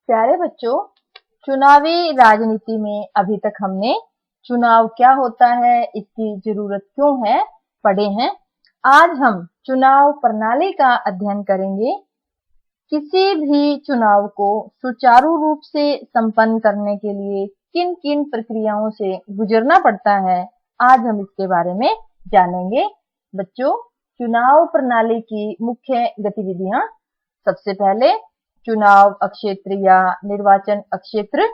प्यारे बच्चों, चुनावी राजनीति में अभी तक हमने चुनाव क्या होता है, इसकी जरूरत क्यों है, पढ़े हैं। आज हम चुनाव प्रणाली का अध्ययन करेंगे। किसी भी चुनाव को सुचारू रूप से संपन्न करने के लिए किन किन प्रक्रियाओं से गुजरना पड़ता है, आज हम इसके बारे में जानेंगे। बच्चों, चुनाव प्रणाली की मुख्य गतिविधियां। सबसे पहले चुनाव अक्षेत्र या निर्वाचन अक्षेत्र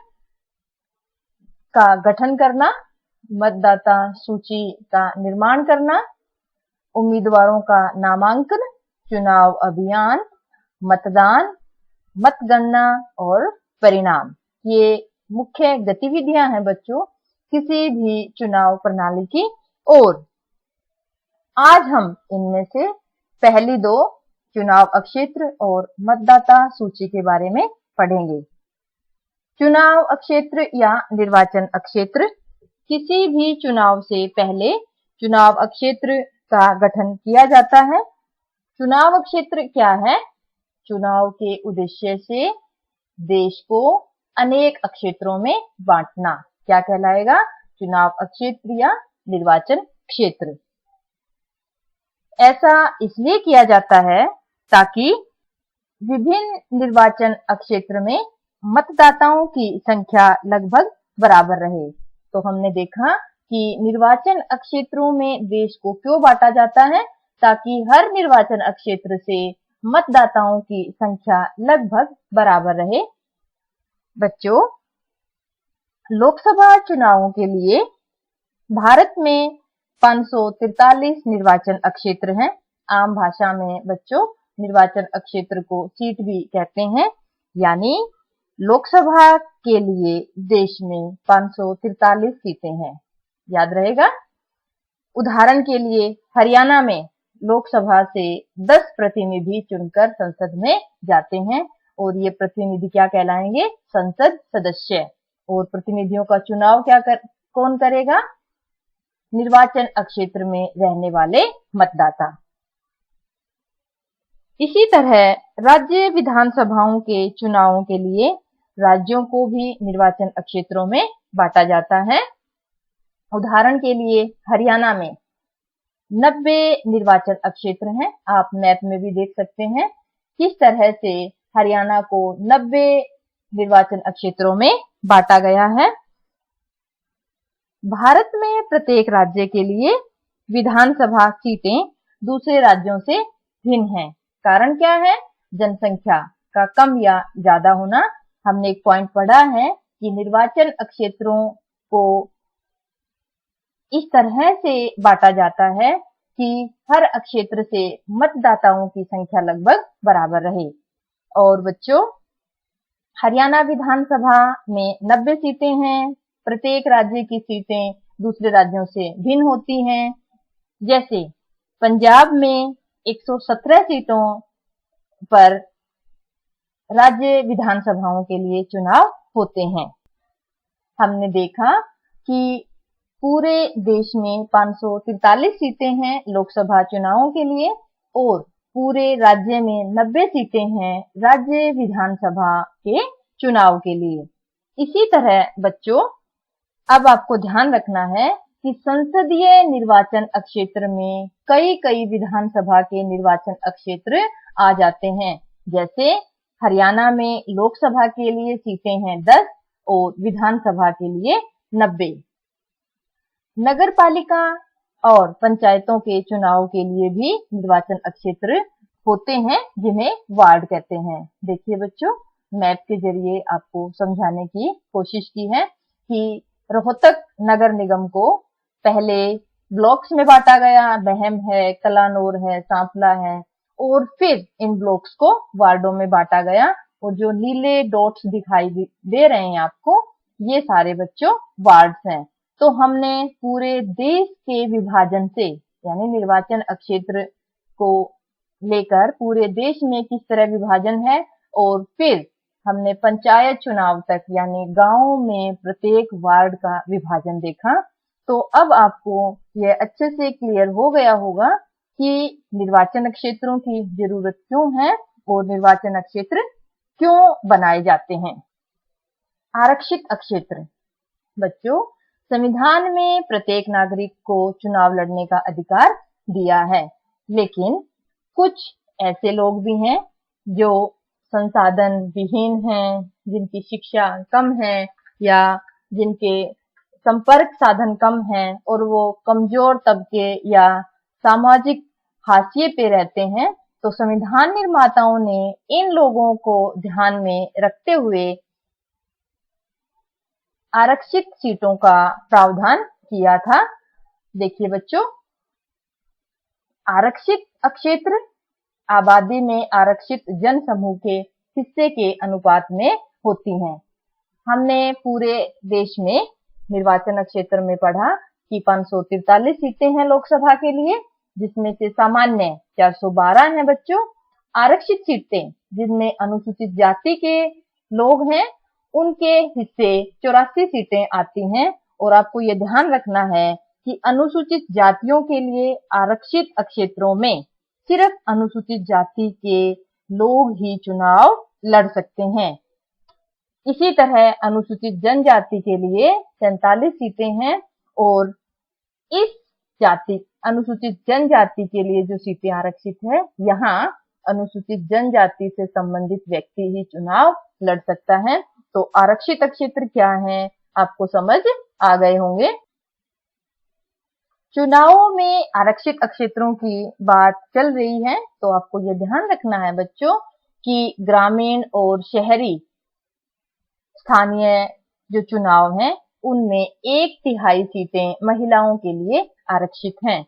का गठन करना, मतदाता सूची का निर्माण करना, उम्मीदवारों का नामांकन, चुनाव अभियान, मतदान, मतगणना और परिणाम। ये मुख्य गतिविधियां हैं बच्चों किसी भी चुनाव प्रणाली की। और आज हम इनमें से पहली दो, चुनाव अक्षेत्र और मतदाता सूची के बारे में पढ़ेंगे। चुनाव अक्षेत्र या निर्वाचन अक्षेत्र। किसी भी चुनाव से पहले चुनाव अक्षेत्र का गठन किया जाता है। चुनाव अक्षेत्र क्या है? चुनाव के उद्देश्य से देश को अनेक अक्षेत्रों में बांटना क्या कहलाएगा? चुनाव अक्षेत्र या निर्वाचन क्षेत्र। ऐसा इसलिए किया जाता है ताकि विभिन्न निर्वाचन अक्षेत्र में मतदाताओं की संख्या लगभग बराबर रहे। तो हमने देखा कि निर्वाचन अक्षेत्रों में देश को क्यों बांटा जाता है, ताकि हर निर्वाचन अक्षेत्र से मतदाताओं की संख्या लगभग बराबर रहे। बच्चों, लोकसभा चुनावों के लिए भारत में 543 निर्वाचन अक्षेत्र हैं। आम भाषा में बच्चों निर्वाचन अक्षेत्र को सीट भी कहते हैं। यानी लोकसभा के लिए देश में 543 सीटें हैं, याद रहेगा। उदाहरण के लिए हरियाणा में लोकसभा से 10 प्रतिनिधि चुनकर संसद में जाते हैं और ये प्रतिनिधि क्या कहलाएंगे? संसद सदस्य। और प्रतिनिधियों का चुनाव कौन करेगा? निर्वाचन अक्षेत्र में रहने वाले मतदाता। इसी तरह राज्य विधानसभाओं के चुनावों के लिए राज्यों को भी निर्वाचन अक्षेत्रों में बांटा जाता है। उदाहरण के लिए हरियाणा में 90 निर्वाचन अक्षेत्र हैं। आप मैप में भी देख सकते हैं किस तरह से हरियाणा को 90 निर्वाचन अक्षेत्रों में बांटा गया है। भारत में प्रत्येक राज्य के लिए विधानसभा सीटें दूसरे राज्यों से भिन्न हैं। कारण क्या है? जनसंख्या का कम या ज्यादा होना। हमने एक पॉइंट पढ़ा है कि निर्वाचन अक्षेत्रों को इस तरह से बांटा जाता है कि हर अक्षेत्र से मतदाताओं की संख्या लगभग बराबर रहे। और बच्चों, हरियाणा विधानसभा में 90 सीटें हैं। प्रत्येक राज्य की सीटें दूसरे राज्यों से भिन्न होती हैं। जैसे पंजाब में 117 सीटों पर राज्य विधानसभाओं के लिए चुनाव होते हैं। हमने देखा कि पूरे देश में 543 सीटें हैं लोकसभा चुनावों के लिए और पूरे राज्य में 90 सीटें हैं राज्य विधानसभा के चुनाव के लिए। इसी तरह बच्चों, अब आपको ध्यान रखना है कि संसदीय निर्वाचन अक्षेत्र में कई विधानसभा के निर्वाचन अक्षेत्र आ जाते हैं। जैसे हरियाणा में लोकसभा के लिए सीटें हैं 10 और विधानसभा के लिए 90। नगर पालिका और पंचायतों के चुनाव के लिए भी निर्वाचन अक्षेत्र होते हैं, जिन्हें वार्ड कहते हैं। देखिए बच्चों, मैप के जरिए आपको समझाने की कोशिश की है कि रोहतक नगर निगम को पहले ब्लॉक्स में बांटा गया। महम है, कलानौर है, सांपला है, और फिर इन ब्लॉक्स को वार्डों में बांटा गया। और जो नीले डॉट्स दिखाई दे रहे हैं आपको, ये सारे बच्चों वार्ड्स हैं। तो हमने पूरे देश के विभाजन से, यानी निर्वाचन अक्षेत्र को लेकर पूरे देश में किस तरह विभाजन है, और फिर हमने पंचायत चुनाव तक यानी गांव में प्रत्येक वार्ड का विभाजन देखा। तो अब आपको यह अच्छे से क्लियर हो गया होगा कि निर्वाचन क्षेत्रों की जरूरत क्यों है और निर्वाचन क्षेत्र क्यों बनाए जाते हैं? आरक्षित अक्षेत्र। बच्चों, संविधान में प्रत्येक नागरिक को चुनाव लड़ने का अधिकार दिया है, लेकिन कुछ ऐसे लोग भी हैं जो संसाधन विहीन हैं, जिनकी शिक्षा कम है या जिनके संपर्क साधन कम हैं और वो कमजोर तबके या सामाजिक हाशिए पे रहते हैं। तो संविधान निर्माताओं ने इन लोगों को ध्यान में रखते हुए आरक्षित सीटों का प्रावधान किया था। देखिए बच्चों, आरक्षित अक्षेत्र आबादी में आरक्षित जन समूह के हिस्से के अनुपात में होती हैं। हमने पूरे देश में निर्वाचन क्षेत्र में पढ़ा कि 543 सीटें हैं लोकसभा के लिए, जिसमें से सामान्य 412 हैं बच्चों। आरक्षित सीटें जिनमें अनुसूचित जाति के लोग हैं, उनके हिस्से 84 सीटें आती हैं। और आपको ये ध्यान रखना है कि अनुसूचित जातियों के लिए आरक्षित क्षेत्रों में सिर्फ अनुसूचित जाति के लोग ही चुनाव लड़ सकते हैं। इसी तरह अनुसूचित जनजाति के लिए 47 सीटें हैं और इस अनुसूचित जनजाति के लिए जो सीटें आरक्षित है, यहाँ अनुसूचित जनजाति से संबंधित व्यक्ति ही चुनाव लड़ सकता है। तो आरक्षित क्षेत्र क्या है, आपको समझ आ गए होंगे। चुनावों में आरक्षित क्षेत्रों की बात चल रही है, तो आपको यह ध्यान रखना है बच्चों कि ग्रामीण और शहरी स्थानीय जो चुनाव हैं, उनमें 1/3 सीटें महिलाओं के लिए आरक्षित हैं।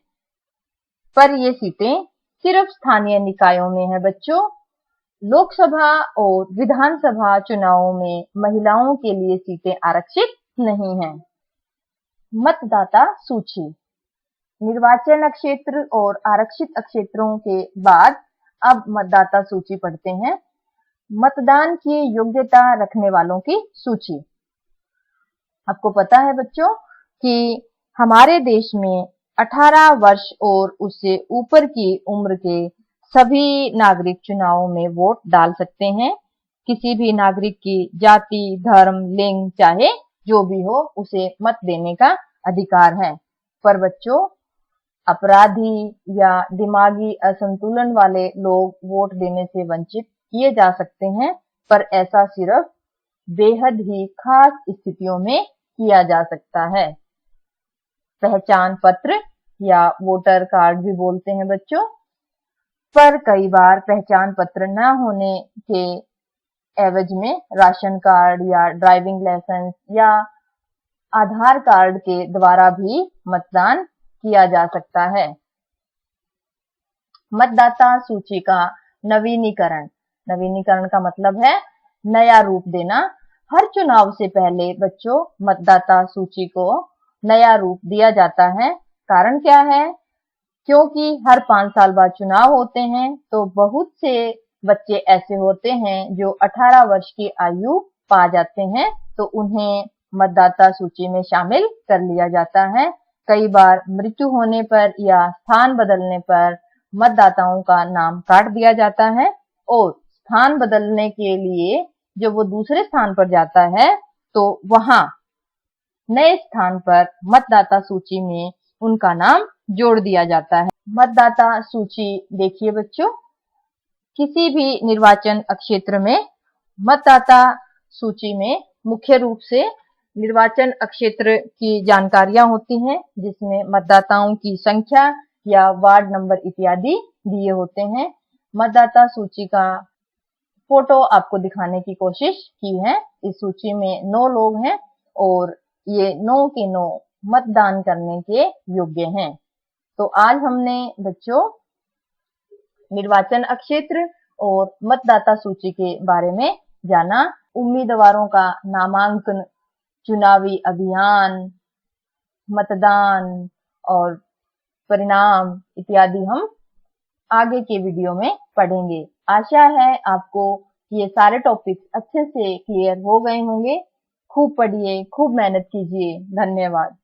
पर ये सीटें सिर्फ स्थानीय निकायों में है बच्चों। लोकसभा और विधानसभा चुनावों में महिलाओं के लिए सीटें आरक्षित नहीं हैं। मतदाता सूची। निर्वाचन क्षेत्र और आरक्षित क्षेत्रों के बाद अब मतदाता सूची पढ़ते हैं। मतदान की योग्यता रखने वालों की सूची। आपको पता है बच्चों कि हमारे देश में 18 वर्ष और उससे ऊपर की उम्र के सभी नागरिक चुनावों में वोट डाल सकते हैं। किसी भी नागरिक की जाति, धर्म, लिंग चाहे जो भी हो, उसे मत देने का अधिकार है। पर बच्चों, अपराधी या दिमागी असंतुलन वाले लोग वोट देने से वंचित किए जा सकते हैं, पर ऐसा सिर्फ बेहद ही खास स्थितियों में किया जा सकता है। पहचान पत्र या वोटर कार्ड भी बोलते हैं बच्चों, पर कई बार पहचान पत्र न होने के एवज में राशन कार्ड या ड्राइविंग लाइसेंस या आधार कार्ड के द्वारा भी मतदान किया जा सकता है। मतदाता सूची का नवीनीकरण। नवीनीकरण का मतलब है नया रूप देना। हर चुनाव से पहले बच्चों मतदाता सूची को नया रूप दिया जाता है। कारण क्या है? क्योंकि हर 5 साल बाद चुनाव होते हैं, तो बहुत से बच्चे ऐसे होते हैं जो 18 वर्ष की आयु पा जाते हैं, तो उन्हें मतदाता सूची में शामिल कर लिया जाता है। कई बार मृत्यु होने पर या स्थान बदलने पर मतदाताओं का नाम काट दिया जाता है और स्थान बदलने के लिए जब वो दूसरे स्थान पर जाता है, तो वहां नए स्थान पर मतदाता सूची में उनका नाम जोड़ दिया जाता है। मतदाता सूची देखिए बच्चों, किसी भी निर्वाचन क्षेत्र में मतदाता सूची में मुख्य रूप से निर्वाचन क्षेत्र की जानकारियां होती हैं, जिसमें मतदाताओं की संख्या या वार्ड नंबर इत्यादि दिए होते हैं। मतदाता सूची का फोटो आपको दिखाने की कोशिश की है। इस सूची में 9 लोग हैं और ये 9 के 9 मतदान करने के योग्य हैं। तो आज हमने बच्चों निर्वाचन क्षेत्र और मतदाता सूची के बारे में जाना। उम्मीदवारों का नामांकन, चुनावी अभियान, मतदान और परिणाम इत्यादि हम आगे के वीडियो में पढ़ेंगे। आशा है आपको ये सारे टॉपिक्स अच्छे से क्लियर हो गए होंगे। खूब पढ़िए, खूब मेहनत कीजिए। धन्यवाद।